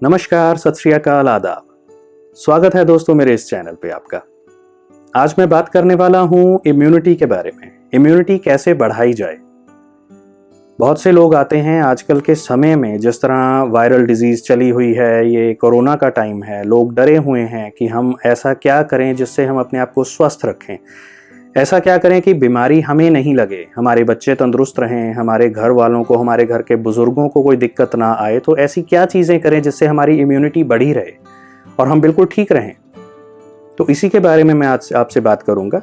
नमस्कार, सत श्री अकाल, आदाब। स्वागत है दोस्तों मेरे इस चैनल पे आपका। आज मैं बात करने वाला हूँ इम्यूनिटी के बारे में। इम्यूनिटी कैसे बढ़ाई जाए। बहुत से लोग आते हैं आजकल के समय में, जिस तरह वायरल डिजीज़ चली हुई है, ये कोरोना का टाइम है, लोग डरे हुए हैं कि हम ऐसा क्या करें जिससे हम अपने आप को स्वस्थ रखें, ऐसा क्या करें कि बीमारी हमें नहीं लगे, हमारे बच्चे तंदुरुस्त रहें, हमारे घर वालों को, हमारे घर के बुजुर्गों को कोई दिक्कत ना आए। तो ऐसी क्या चीज़ें करें जिससे हमारी इम्यूनिटी बढ़ी रहे और हम बिल्कुल ठीक रहें। तो इसी के बारे में मैं आज आपसे बात करूंगा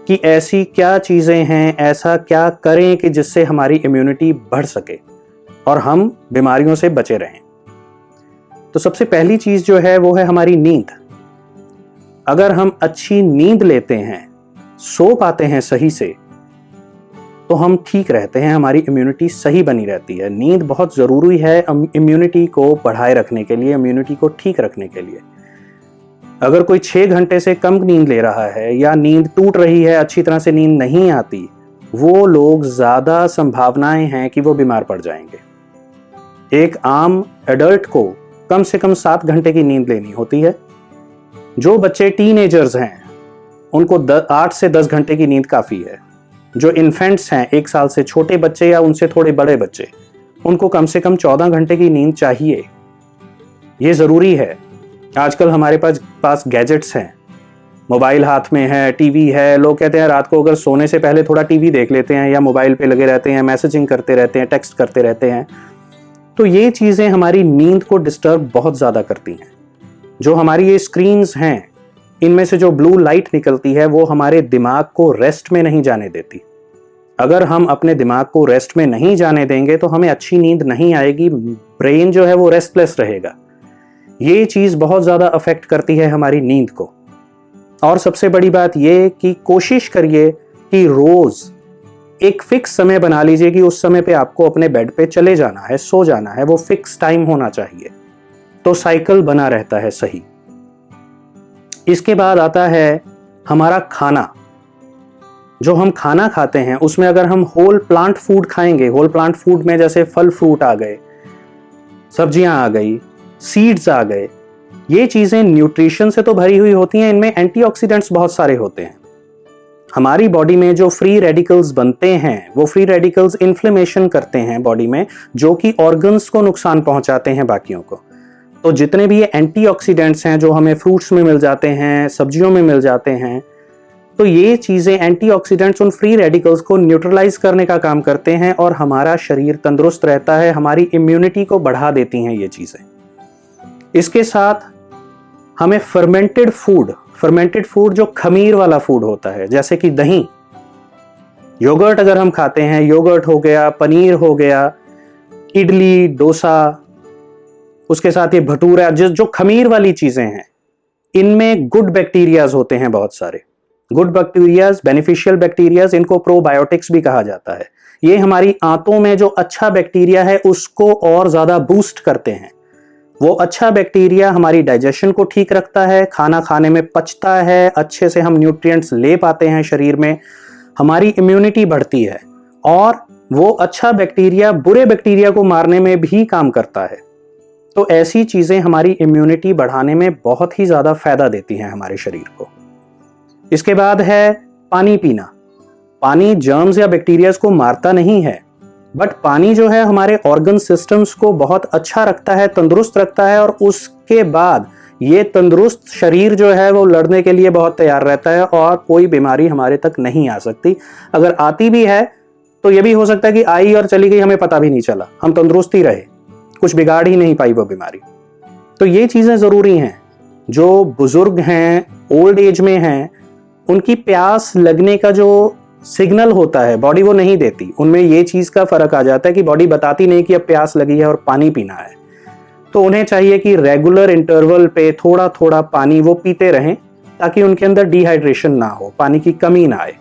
कि ऐसी क्या चीज़ें हैं, ऐसा क्या करें कि जिससे हमारी इम्यूनिटी बढ़ सके और हम बीमारियों से बचे रहें। तो सबसे पहली चीज़ जो है वो है हमारी नींद। अगर हम अच्छी नींद लेते हैं, सो पाते हैं सही से, तो हम ठीक रहते हैं, हमारी इम्यूनिटी सही बनी रहती है। नींद बहुत ज़रूरी है इम्यूनिटी को बढ़ाए रखने के लिए, इम्यूनिटी को ठीक रखने के लिए। अगर कोई 6 घंटे से कम नींद ले रहा है या नींद टूट रही है, अच्छी तरह से नींद नहीं आती, वो लोग ज़्यादा संभावनाएं हैं कि वो बीमार पड़ जाएंगे। एक आम एडल्ट को कम से कम 7 घंटे की नींद लेनी होती है। जो बच्चे टीनेजर्स हैं उनको 8 से 10 घंटे की नींद काफ़ी है। जो इन्फेंट्स हैं, 1 साल से छोटे बच्चे या उनसे थोड़े बड़े बच्चे, उनको कम से कम 14 घंटे की नींद चाहिए। ये ज़रूरी है। आजकल हमारे पास गैजेट्स हैं, मोबाइल हाथ में है, टीवी है। लोग कहते हैं रात को अगर सोने से पहले थोड़ा टीवी देख लेते हैं या मोबाइल पे लगे रहते हैं, मैसेजिंग करते रहते हैं, टेक्स्ट करते रहते हैं। तो ये चीज़ें हमारी नींद को डिस्टर्ब बहुत ज़्यादा करती हैं। जो हमारी ये स्क्रीन्स हैं, इनमें से जो ब्लू लाइट निकलती है वो हमारे दिमाग को रेस्ट में नहीं जाने देती। अगर हम अपने दिमाग को रेस्ट में नहीं जाने देंगे तो हमें अच्छी नींद नहीं आएगी, ब्रेन जो है वो रेस्टलेस रहेगा। ये चीज़ बहुत ज़्यादा अफेक्ट करती है हमारी नींद को। और सबसे बड़ी बात ये कि कोशिश करिए कि रोज़ एक फिक्स समय बना लीजिए कि उस समय पे आपको अपने बेड पे चले जाना है, सो जाना है। वो फिक्स टाइम होना चाहिए, तो साइकिल बना रहता है सही। इसके बाद आता है हमारा खाना। जो हम खाना खाते हैं उसमें अगर हम होल प्लांट फूड खाएंगे, होल प्लांट फूड में जैसे फल फ्रूट आ गए, सब्जियां आ गई, सीड्स आ गए, ये चीज़ें न्यूट्रिशन से तो भरी हुई होती हैं। इनमें एंटीऑक्सीडेंट्स बहुत सारे होते हैं। हमारी बॉडी में जो फ्री रेडिकल्स बनते हैं, वो फ्री रेडिकल्स इन्फ्लेमेशन करते हैं बॉडी में, जो कि ऑर्गन्स को नुकसान पहुंचाते हैं बाकियों को। तो जितने भी ये एंटीऑक्सीडेंट्स हैं जो हमें फ्रूट्स में मिल जाते हैं, सब्जियों में मिल जाते हैं, तो ये चीज़ें एंटीऑक्सीडेंट्स उन फ्री रेडिकल्स को न्यूट्रलाइज करने का काम करते हैं और हमारा शरीर तंदुरुस्त रहता है, हमारी इम्यूनिटी को बढ़ा देती हैं ये चीज़ें। इसके साथ हमें फर्मेंटेड फूड जो खमीर वाला फूड होता है, जैसे कि दही, योगर्ट अगर हम खाते हैं, योगर्ट हो गया, पनीर हो गया, इडली, डोसा, उसके साथ ये भटूरा, जो खमीर वाली चीजें हैं, इनमें गुड बैक्टीरियाज होते हैं बहुत सारे। गुड बैक्टीरियाज, बेनिफिशियल बैक्टीरियाज, इनको प्रोबायोटिक्स भी कहा जाता है। ये हमारी आंतों में जो अच्छा बैक्टीरिया है उसको और ज्यादा बूस्ट करते हैं। वो अच्छा बैक्टीरिया हमारी डाइजेशन को ठीक रखता है, खाना खाने में पचता है, अच्छे से हम न्यूट्रिएंट्स ले पाते हैं शरीर में, हमारी इम्यूनिटी बढ़ती है। और वो अच्छा बैक्टीरिया बुरे बैक्टीरिया को मारने में भी काम करता है। तो ऐसी चीज़ें हमारी इम्यूनिटी बढ़ाने में बहुत ही ज़्यादा फायदा देती हैं हमारे शरीर को। इसके बाद है पानी पीना। पानी जर्म्स या बैक्टीरियाज को मारता नहीं है, बट पानी जो है हमारे ऑर्गन सिस्टम्स को बहुत अच्छा रखता है, तंदुरुस्त रखता है। और उसके बाद ये तंदुरुस्त शरीर जो है वो लड़ने के लिए बहुत तैयार रहता है और कोई बीमारी हमारे तक नहीं आ सकती। अगर आती भी है तो ये भी हो सकता है कि आई और चली गई, हमें पता भी नहीं चला, हम तंदुरुस्त ही रहे, कुछ बिगाड़ ही नहीं पाई वो बीमारी। तो ये चीज़ें ज़रूरी हैं। जो बुजुर्ग हैं, ओल्ड एज में हैं, उनकी प्यास लगने का जो सिग्नल होता है बॉडी वो नहीं देती। उनमें ये चीज़ का फ़र्क आ जाता है कि बॉडी बताती नहीं कि अब प्यास लगी है और पानी पीना है। तो उन्हें चाहिए कि रेगुलर इंटरवल पे थोड़ा थोड़ा पानी वो पीते रहें, ताकि उनके अंदर डिहाइड्रेशन ना हो, पानी की कमी ना आए।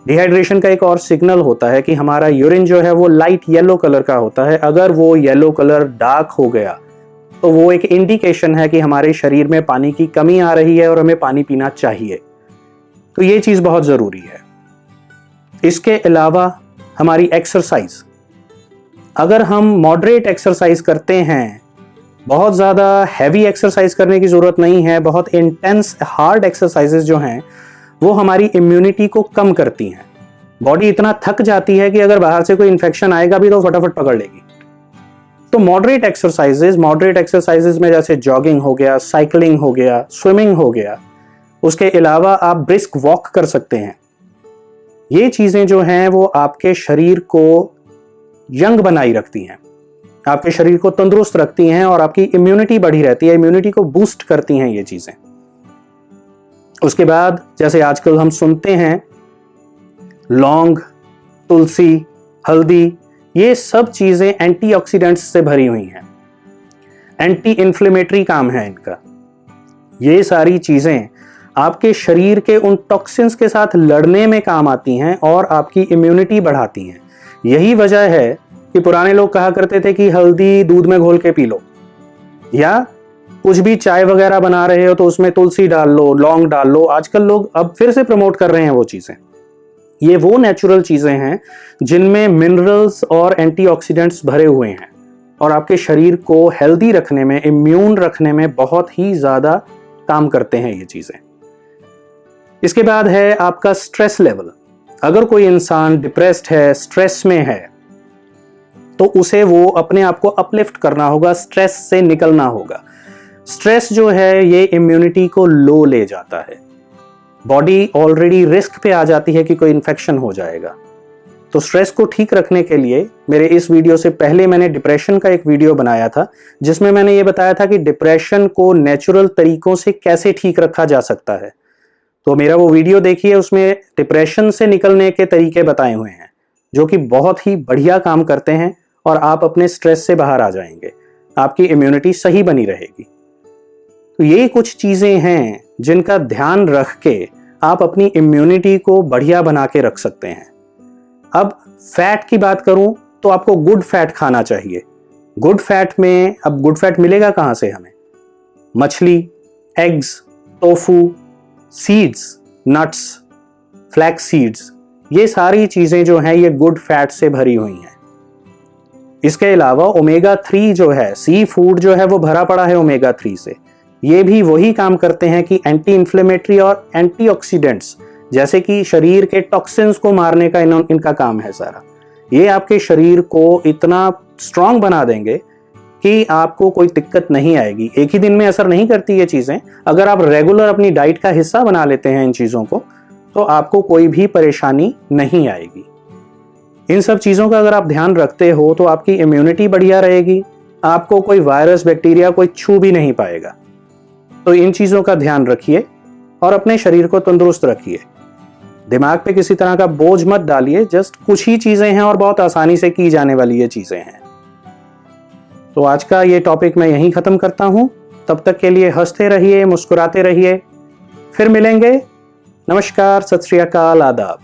डिहाइड्रेशन का एक और सिग्नल होता है कि हमारा यूरिन जो है वो लाइट येलो कलर का होता है। अगर वो येलो कलर डार्क हो गया तो वो एक इंडिकेशन है कि हमारे शरीर में पानी की कमी आ रही है और हमें पानी पीना चाहिए। तो ये चीज़ बहुत ज़रूरी है। इसके अलावा हमारी एक्सरसाइज, अगर हम मॉडरेट एक्सरसाइज करते हैं बहुत ज़्यादा हैवी एक्सरसाइज करने की ज़रूरत नहीं है। बहुत इंटेंस हार्ड एक्सरसाइजेज जो हैं वो हमारी इम्यूनिटी को कम करती हैं। बॉडी इतना थक जाती है कि अगर बाहर से कोई इन्फेक्शन आएगा भी तो फटाफट पकड़ लेगी। तो मॉडरेट एक्सरसाइजेज में जैसे जॉगिंग हो गया, साइकिलिंग हो गया, स्विमिंग हो गया, उसके अलावा आप ब्रिस्क वॉक कर सकते हैं। ये चीज़ें जो हैं वो आपके शरीर को यंग बनाई रखती हैं, आपके शरीर को तंदुरुस्त रखती हैं और आपकी इम्यूनिटी बढ़ी रहती है, इम्यूनिटी को बूस्ट करती हैं ये चीज़ें। उसके बाद जैसे आजकल हम सुनते हैं लौंग, तुलसी, हल्दी, ये सब चीज़ें एंटीऑक्सीडेंट्स से भरी हुई हैं, एंटी इन्फ्लेमेटरी काम है इनका। ये सारी चीज़ें आपके शरीर के उन टॉक्सिन्स के साथ लड़ने में काम आती हैं और आपकी इम्यूनिटी बढ़ाती हैं। यही वजह है कि पुराने लोग कहा करते थे कि हल्दी दूध में घोल के पी लो, या कुछ भी चाय वगैरह बना रहे हो तो उसमें तुलसी डाल लो, लौंग डाल लो। आजकल लोग अब फिर से प्रमोट कर रहे हैं वो चीज़ें। ये वो नेचुरल चीज़ें हैं जिनमें मिनरल्स और एंटीऑक्सीडेंट्स भरे हुए हैं और आपके शरीर को हेल्दी रखने में, इम्यून रखने में बहुत ही ज़्यादा काम करते हैं ये चीज़ें। इसके बाद है आपका स्ट्रेस लेवल। अगर कोई इंसान डिप्रेस्ड है, स्ट्रेस में है, तो उसे वो अपने आप को अपलिफ्ट करना होगा, स्ट्रेस से निकलना होगा। स्ट्रेस जो है ये इम्यूनिटी को लो ले जाता है। बॉडी ऑलरेडी रिस्क पे आ जाती है कि कोई इन्फेक्शन हो जाएगा। तो स्ट्रेस को ठीक रखने के लिए मेरे इस वीडियो से पहले मैंने डिप्रेशन का एक वीडियो बनाया था, जिसमें मैंने ये बताया था कि डिप्रेशन को नेचुरल तरीकों से कैसे ठीक रखा जा सकता है। तो मेरा वो वीडियो देखिए, उसमें डिप्रेशन से निकलने के तरीके बताए हुए हैं जो कि बहुत ही बढ़िया काम करते हैं और आप अपने स्ट्रेस से बाहर आ जाएंगे, आपकी इम्यूनिटी सही बनी रहेगी। तो ये कुछ चीज़ें हैं जिनका ध्यान रख के आप अपनी इम्यूनिटी को बढ़िया बना के रख सकते हैं। अब फैट की बात करूं तो आपको गुड फैट खाना चाहिए। गुड फैट में अब गुड फैट मिलेगा कहां से हमें? मछली, eggs, tofu, seeds, nuts, flax seeds, ये सारी चीज़ें जो हैं ये गुड फैट से भरी हुई हैं। इसके अलावा ओमेगा 3 जो है, सी फूड जो है वो भरा पड़ा है ओमेगा 3 से। ये भी वही काम करते हैं कि एंटी इन्फ्लेमेटरी और एंटीऑक्सीडेंट्स, जैसे कि शरीर के टॉक्सिन्स को मारने का इनका काम है सारा। ये आपके शरीर को इतना स्ट्रांग बना देंगे कि आपको कोई दिक्कत नहीं आएगी। एक ही दिन में असर नहीं करती ये चीज़ें। अगर आप रेगुलर अपनी डाइट का हिस्सा बना लेते हैं इन चीज़ों को, तो आपको कोई भी परेशानी नहीं आएगी। इन सब चीज़ों का अगर आप ध्यान रखते हो तो आपकी इम्यूनिटी बढ़िया रहेगी, आपको कोई वायरस, बैक्टीरिया कोई छू भी नहीं पाएगा। तो इन चीज़ों का ध्यान रखिए और अपने शरीर को तंदुरुस्त रखिए। दिमाग पे किसी तरह का बोझ मत डालिए, जस्ट कुछ ही चीज़ें हैं और बहुत आसानी से की जाने वाली ये चीज़ें हैं। तो आज का ये टॉपिक मैं यहीं ख़त्म करता हूँ। तब तक के लिए हंसते रहिए, मुस्कुराते रहिए। फिर मिलेंगे। नमस्कार, सत श्री अकाल, आदाब।